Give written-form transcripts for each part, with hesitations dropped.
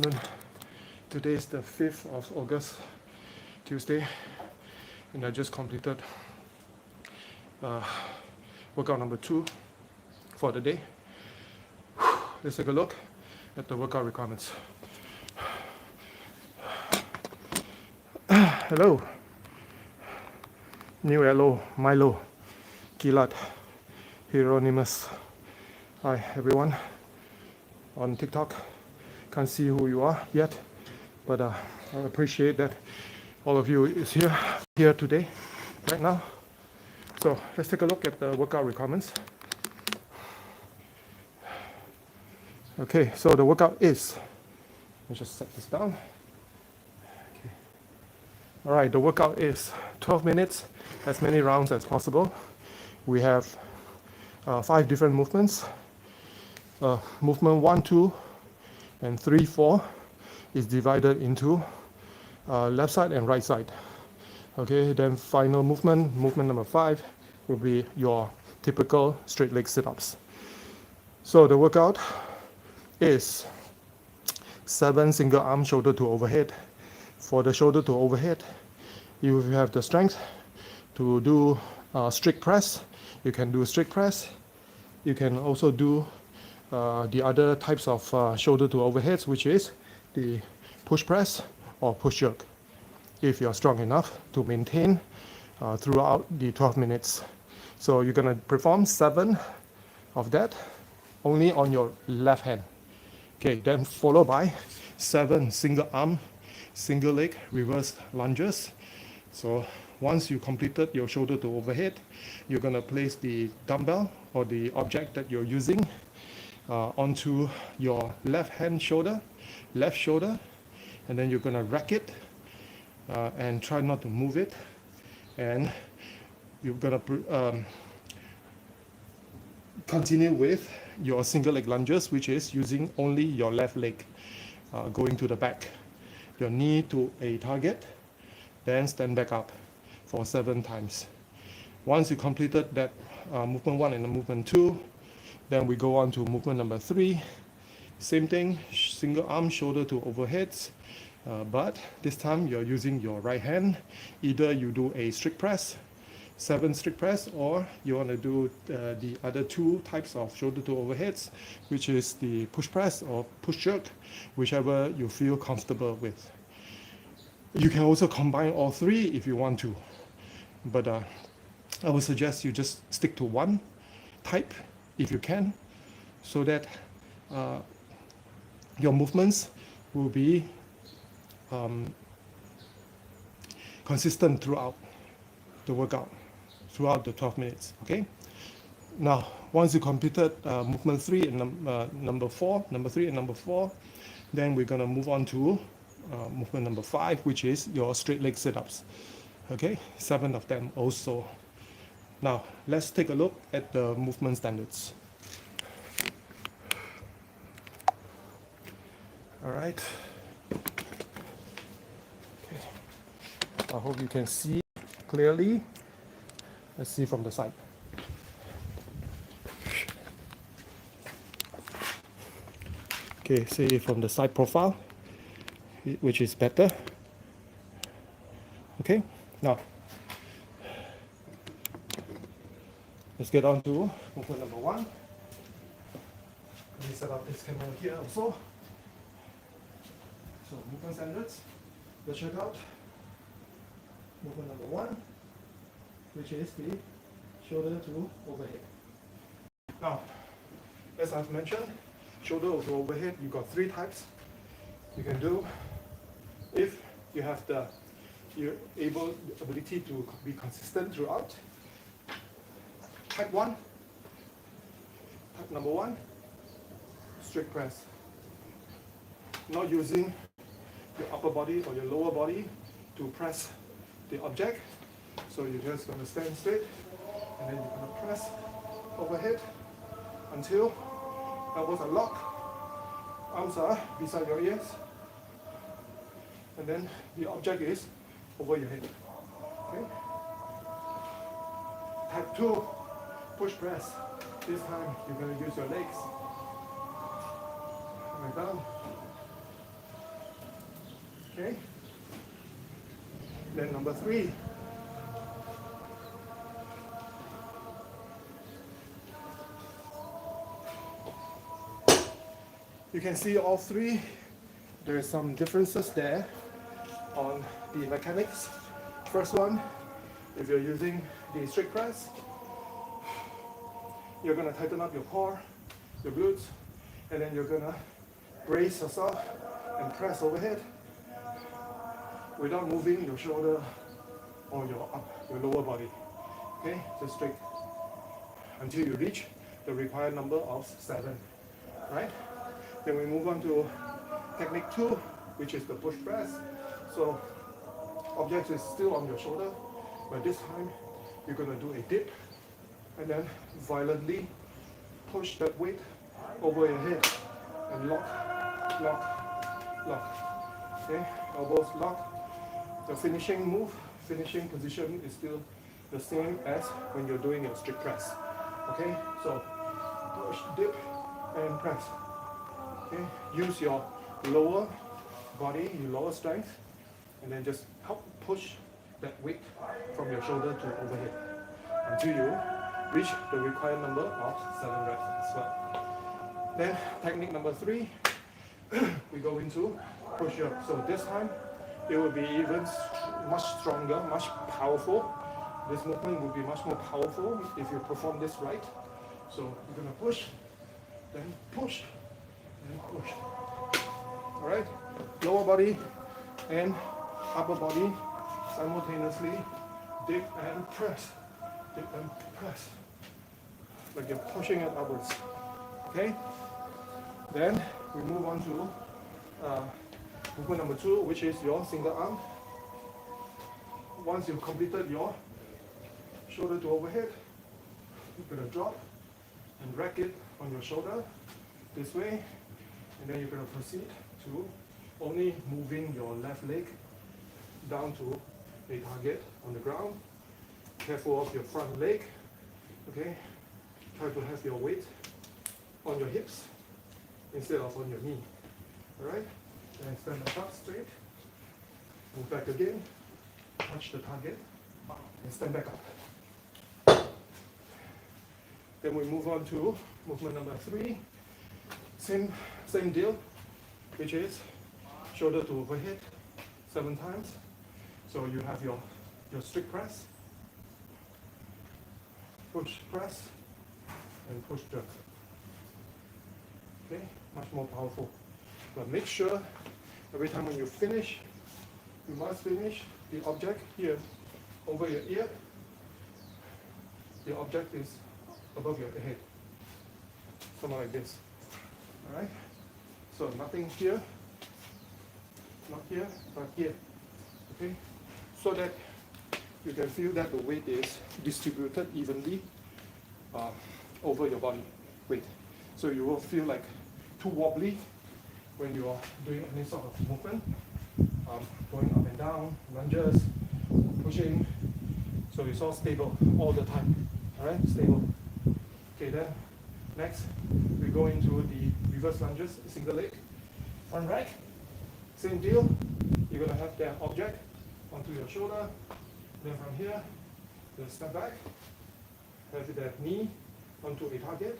afternoon. Today is the 5th of August, Tuesday, and I just completed workout number 2 for the day. Let's take a look at the workout requirements. Hello, New Hello, Milo, Kilat, Hieronymus. Hi everyone on TikTok. Can't see who you are yet, but I appreciate that all of you is here today, right now. So let's take a look at the workout requirements. Okay, so the workout is, let me just set this down. Okay. All right, the workout is 12 minutes, as many rounds as possible. We have 5 different movements. Movement 1, 2, and 3, 4 is divided into left side and right side. Okay, then final movement number 5 will be your typical straight leg sit-ups. So the workout is 7 single arm shoulder to overhead. For the shoulder to overhead, if you have the strength to do strict press, you can do strict press. You can also do the other types of shoulder to overheads, which is the push press or push jerk, if you're strong enough to maintain throughout the 12 minutes. So you're gonna perform 7 of that only on your left hand. Okay, then followed by 7 single arm, single leg reverse lunges. So once you completed your shoulder to overhead, you're gonna place the dumbbell or the object that you're using onto your left hand shoulder, left shoulder, and then you're gonna rack it and try not to move it, and you're gonna continue with your single leg lunges, which is using only your left leg going to the back, your knee to a target, then stand back up for 7 times. Once you completed that movement 1 and the movement 2, then we go on to movement number 3. Same thing, single arm shoulder to overheads, but this time you're using your right hand. Either you do a strict press, 7 strict press, or you want to do the other 2 types of shoulder to overheads, which is the push press or push jerk, whichever you feel comfortable with. You can also combine all 3 if you want to, but I would suggest you just stick to one type if you can, so that your movements will be consistent throughout the workout, throughout the 12 minutes. Okay. Now, once you completed movement 3 and number 4, then we're gonna move on to movement number 5, which is your straight leg sit-ups. Okay, 7 of them also. Now, let's take a look at the movement standards. All right. Okay. I hope you can see clearly. Let's see from the side. Okay, see from the side profile, which is better. Okay, now let's get on to movement number 1. Let me set up this camera here also. So movement standards, let's check out movement number 1, which is the shoulder to overhead. Now, as I've mentioned, shoulder to overhead, you got 3 types you can do if you have the ability to be consistent throughout. Type 1, type number 1, strict press. Not using your upper body or your lower body to press the object. So you're just going to stand straight, and then you're going to press overhead until elbows are locked, arms are beside your ears, and then the object is over your head. Okay? Type 2, push press. This time you're going to use your legs. Coming down, Okay? Then number 3. You can see all 3. There are some differences there on the mechanics. First one, if you're using the strict press, you're going to tighten up your core, your glutes, and then you're going to brace yourself and press overhead without moving your shoulder or your lower body. Okay, just strict until you reach the required number of 7. Right? Then we move on to technique 2, which is the push press. So object is still on your shoulder, but this time you're going to do a dip and then violently push that weight over your head and lock, lock, lock. Okay, elbows lock. The finishing position is still the same as when you're doing your strict press. Okay, so push, dip, and press. Okay, use your lower body, your lower strength, and then just help push that weight from your shoulder to overhead until you reach the required number of 7 reps as well. Then technique number 3, we go into push-up. So this time it will be even much stronger, much powerful. This movement will be much more powerful if you perform this right. So you're gonna push, then push, then push. All right, lower body and upper body simultaneously dip and press, dip and press, like you're pushing it upwards. Okay. Then we move on to movement number 2, which is your single arm. Once you've completed your shoulder to overhead, you're going to drop and rack it on your shoulder this way, and then you're going to proceed to only moving your left leg down to a target on the ground. Careful of your front leg. Okay, try to have your weight on your hips instead of on your knee. Alright? Then stand up straight. Move back again. Touch the target. And stand back up. Then we move on to movement number 3. Same deal, which is shoulder to overhead 7 times. So you have your strict press, push press, and push jerk. Okay, much more powerful. But make sure every time when you finish, you must finish the object here over your ear. The object is above your head. Something like this. Alright? So nothing here, not here, but here. Okay? So that you can feel that the weight is distributed evenly over your body weight. So you won't feel like too wobbly when you are doing any sort of movement, going up and down, lunges, pushing. So it's all stable all the time. Alright, stable. Okay, then next we go into the reverse lunges, single leg, front rack. Same deal. You're gonna have that object onto your shoulder. Then from here, just step back, have that knee onto a target,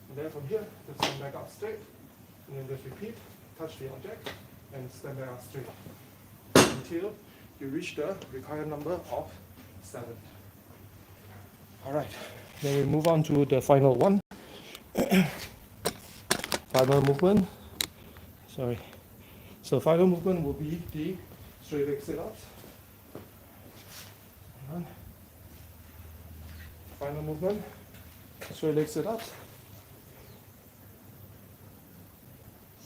and then from here, just stand back up straight, and then just repeat, touch the object, and stand back up straight until you reach the required number of 7. All right, then we move on to the final one. Final movement. Sorry. So final movement will be the straight leg sit-ups. Final movement, straight leg sit-ups.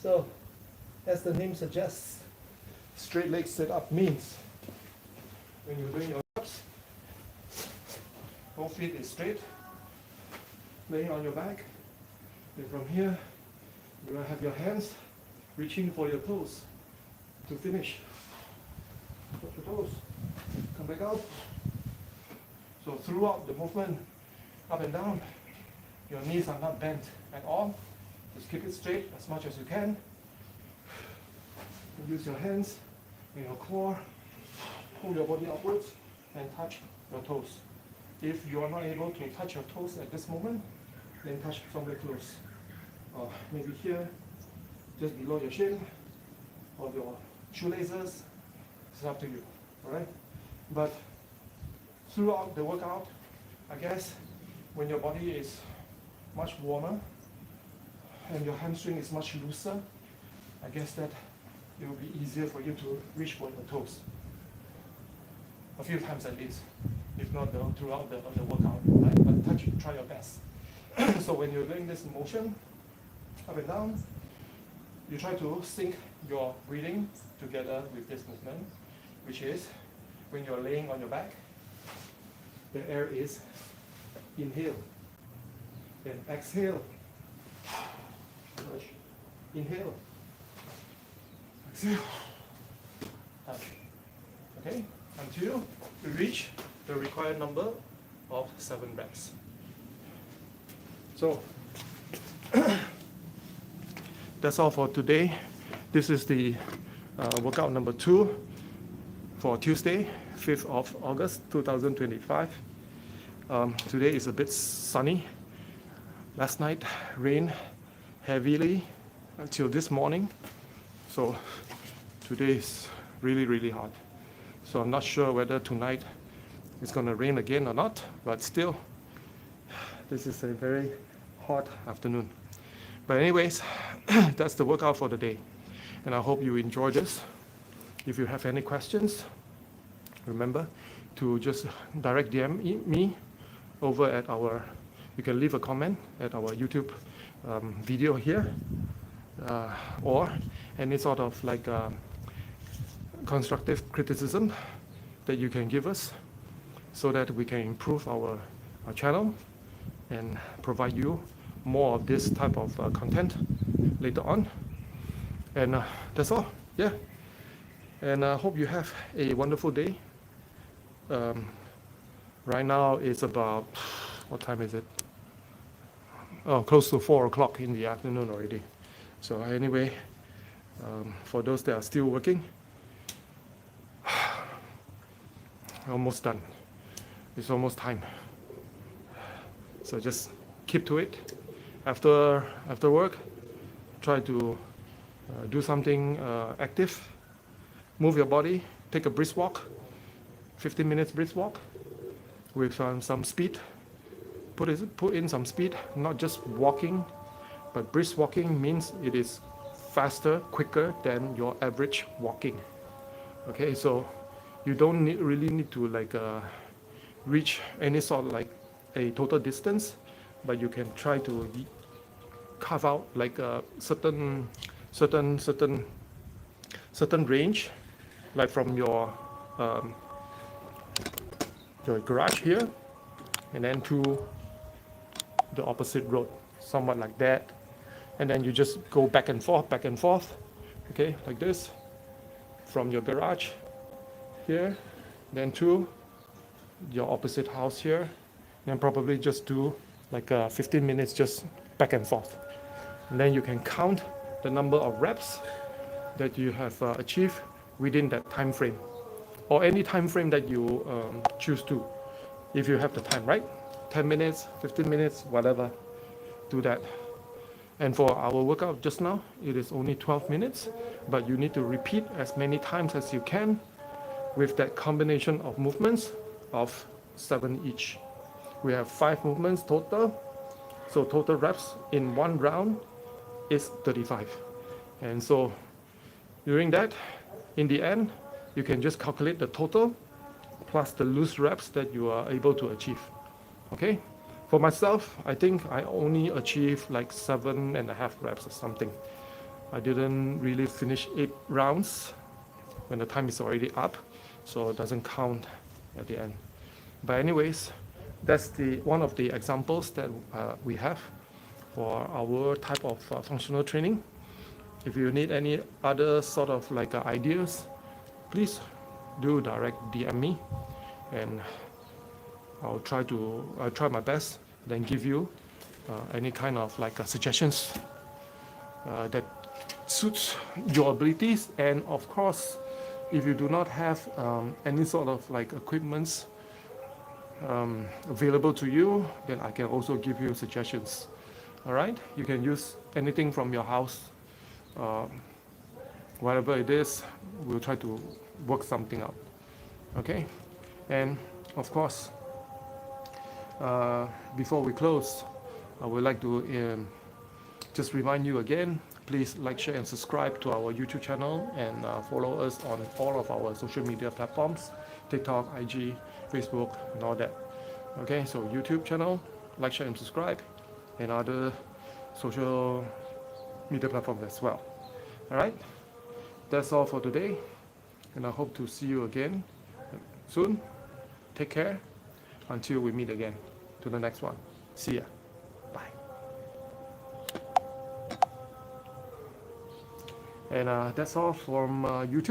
So, as the name suggests, straight leg sit-up means when you're doing your ups, both feet is straight, laying on your back. And from here, you're going to have your hands reaching for your toes to finish. Touch your toes, come back out. So throughout the movement, up and down, your knees are not bent at all. Just keep it straight as much as you can. Use your hands in your core, pull your body upwards and touch your toes. If you are not able to touch your toes at this moment, then touch somewhere close. Maybe here, just below your shin, or your shoelaces. It's up to you, alright? But throughout the workout, I guess when your body is much warmer and your hamstring is much looser, I guess that it will be easier for you to reach for your toes. A few times at least, if not throughout the workout, right? But try your best. So when you're doing this motion, up and down, you try to sync your breathing together with this movement, which is when you're laying on your back, the air is inhale, then exhale, push, inhale, exhale, touch. Okay, until you reach the required number of 7 reps. So that's all for today. This is the workout number 2 for Tuesday, 5th of August 2025. Today is a bit sunny. Last night rained heavily until this morning. So today is really hot. So I'm not sure whether tonight it's going to rain again or not, but still, this is a very hot afternoon. But anyways, that's the workout for the day. And I hope you enjoy this. If you have any questions, remember to just direct DM me over at you can leave a comment at our YouTube video here, or any sort of like constructive criticism that you can give us so that we can improve our channel and provide you more of this type of content later on. And that's all. Yeah. And I hope you have a wonderful day. Right now it's about, what time is it? Oh, close to 4 o'clock in the afternoon already. So anyway, for those that are still working, almost done. It's almost time. So just keep to it. After work, try to do something active. Move your body. Take a brisk walk. 15 minutes brisk walk with some speed. Put in some speed, not just walking, but brisk walking means it is faster, quicker than your average walking. Okay, so you don't really need to like reach any sort of like a total distance, but you can try to carve out like a certain range, like from your garage here, and then to the opposite road, somewhat like that, and then you just go back and forth, okay, like this, from your garage here, then to your opposite house here, and probably just do like 15 minutes just back and forth. And then you can count the number of reps that you have achieved within that time frame, or any time frame that you choose to, if you have the time, right? 10 minutes, 15 minutes, whatever, do that. And for our workout just now, it is only 12 minutes, but you need to repeat as many times as you can with that combination of movements of 7 each. We have 5 movements total, so total reps in one round is 35. And so during that, in the end, you can just calculate the total plus the loose reps that you are able to achieve. Okay? For myself, I think I only achieved like 7.5 reps or something. I didn't really finish 8 rounds when the time is already up, so it doesn't count at the end. But anyways, that's one of the examples that we have for our type of functional training. If you need any other sort of like ideas, please do direct DM me, and I'll try my best, then give you any kind of like suggestions that suits your abilities, and of course if you do not have any sort of like equipments available to you, then I can also give you suggestions. All right, you can use anything from your house, whatever it is. We'll try to work something out. Okay, and of course, before we close, I would like to just remind you again, please like, share, and subscribe to our YouTube channel, and follow us on all of our social media platforms, TikTok, IG, Facebook, and all that. Okay, so YouTube channel, like, share, and subscribe, and other social media platforms as well. All right, that's all for today, and I hope to see you again soon. Take care until we meet again to the next one. See ya. Bye. And that's all from YouTube.